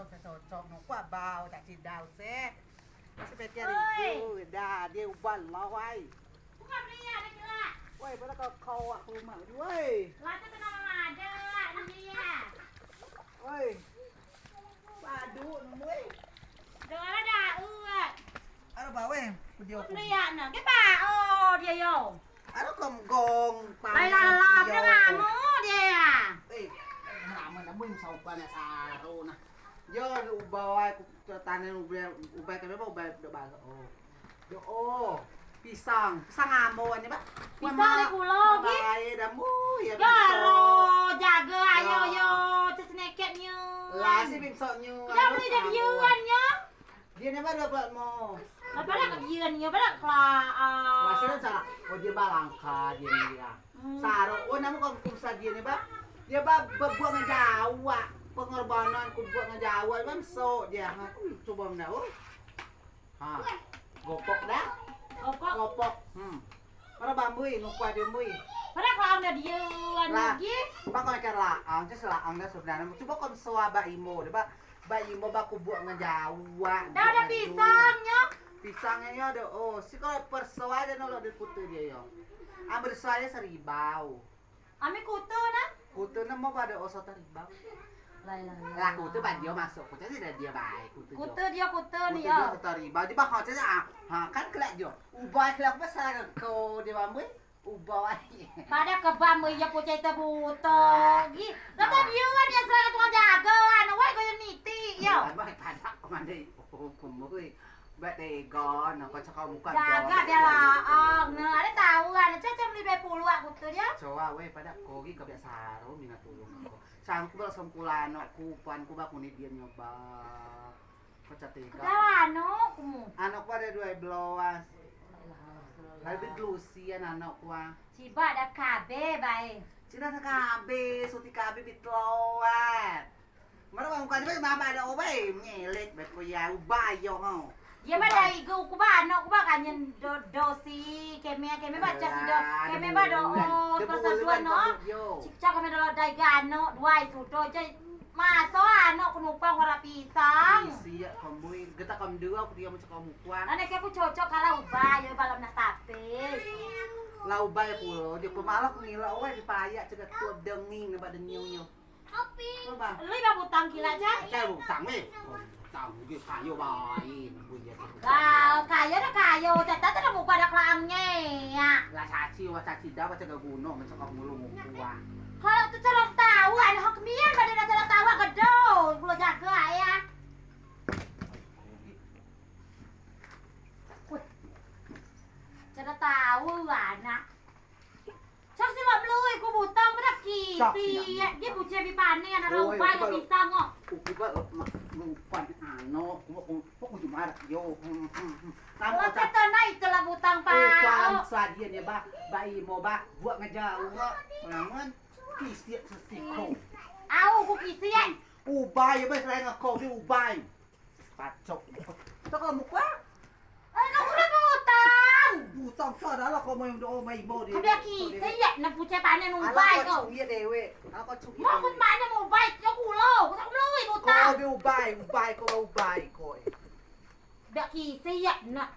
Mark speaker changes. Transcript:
Speaker 1: cocok no qua bao tak cidau se. Seperti itu, dah dia ubah lawai.
Speaker 2: Bukan dia ada gila.
Speaker 1: Woi, pada kau aku rumah tu, woi.
Speaker 2: Lata tu nama ada dia.
Speaker 1: Woi. Padu woi.
Speaker 2: Dah ada uat.
Speaker 1: Ada ba weh? Video aku.
Speaker 2: Dia nak ke ba oh dia yo.
Speaker 1: Ada gong.
Speaker 2: Lai lalap dengan kamu dia.
Speaker 1: Eh, nama nama insau panas saru nah. Yo ubah aku tanah ubah kenapa ubah bahasa oh. Yo oh. Pisang amon ni ba?
Speaker 2: Pisang ni pulau gi.
Speaker 1: Bae dah mu ya.
Speaker 2: Garo jaga ayo yo cesneketnya.
Speaker 1: Lah si pingsoknya.
Speaker 2: Dah beli dah yuannya.
Speaker 1: Dia ni ba dapat mo.
Speaker 2: Lepas dah yuannya pada kelah.
Speaker 1: Masih salah. Oh dia balangka dia ni ya. Saru oh nama kau kumsa dia ni ba? Dia ba buat dengan Jawa. Pengorbanan ku buat dengan Jawa kan so dia. Coba mana oh. Ha. Gopok dah. Gopok. Para bambui nukuah dia mui.
Speaker 2: Pada kelah dah yuan lagi.
Speaker 1: Ba kau ikan laang, je laang dah sebenarnya. Coba kau sewa ba imo, dah ba. Ba imo ba ku buat dengan Jawa.
Speaker 2: Dah ada pisangnya.
Speaker 1: Pisangnya ya ada. Oh, si kau persewa dia nolok dia kutu dia yo. Ambil soalnya seribau.
Speaker 2: Ami kutu nah.
Speaker 1: Kutu na mau pada oso teribau. Lah kutu ba dia masuk. Kutu dia dia baik kutu.
Speaker 2: Kutu dia kutu ni
Speaker 1: Kutu dia
Speaker 2: yo.
Speaker 1: teribau. Di bah kau je kan kelak jo. Ubah kelak besar kau dia bambu. Ubah ai.
Speaker 2: Pada kebam ya pucai terbuto. Gi. Kata dia dia serang tukang jaga anu wei kau yang niti yo.
Speaker 1: Ba padak komandai. Oh kumui. Ba tegon kau cakap muka.
Speaker 2: Jaga dia laang. Nah, ada tahu kan. Caca beli 20 kutu dia.
Speaker 1: Coba weh pada kogi kebiasaan minat tulung aku. Sangku bal sempulano kupan ku ba kunit dia nyoba. Kecatika.
Speaker 2: Dah anu kumu.
Speaker 1: Anak pada dua belas. Lalu glusian anak kuah.
Speaker 2: Ciba ada kabe bae.
Speaker 1: Cina nak kabe, suti kabe bitloat. Mana bang bukan dia mama ada obai nyelet bet ko ya ubay yo ho.
Speaker 2: Dia pada igu ku ba anak ku ba kanyen dosi keme baca si do keme ba do persatuan no. Cicak keme do dai gano duai sudo je maso anak ku numpang ora pisang.
Speaker 1: Sia kambui geta kam dua aku dia macam kamu kuan.
Speaker 2: Anak aku cocok kalau ubah ya balap nak tape.
Speaker 1: Lau bay pulo dia pemalak ngila oe dipayak cegat tu denging nebak denyu.
Speaker 2: Kopi.
Speaker 1: Bang.
Speaker 2: Lu ba butang kila aja.
Speaker 1: Cai butang weh. Butang ge kayu bae bunyi.
Speaker 2: Kau kayo dah kayo, catat dah muka ada kelangnya ya.
Speaker 1: Lah saci wa saci dah baca ke gunung macam kamu lu kuah.
Speaker 2: Kalau tu calon tahu anak mian pada dah calon tahu gedo, gula jaga ya. Calon tahu anak. Cak si mak belui ku butang berak kiti. Dia buce bi panen ada ubah ya pisang kok.
Speaker 1: Ku ba lupa ano, ku cuma ada yo.
Speaker 2: Kamu kata naik telah butang pa.
Speaker 1: Kuan sadia ni ba mau ba buat ngejauh kok. Namun kisiat sesiko.
Speaker 2: Au ku kisian.
Speaker 1: Ubay ba selain ngako di ubay. Pacok. Tu kamu kuah?
Speaker 2: Ano ku na butang?
Speaker 1: Butang sada lah kau main do mai mo dia.
Speaker 2: Ada kisian na buce panen ubay kok.
Speaker 1: Iya dewe. Aku cuki.
Speaker 2: Mau ku panen ubay yo kulo. Ku tak belui butang.
Speaker 1: Kau di ubay ko.
Speaker 2: Dak kisian nak.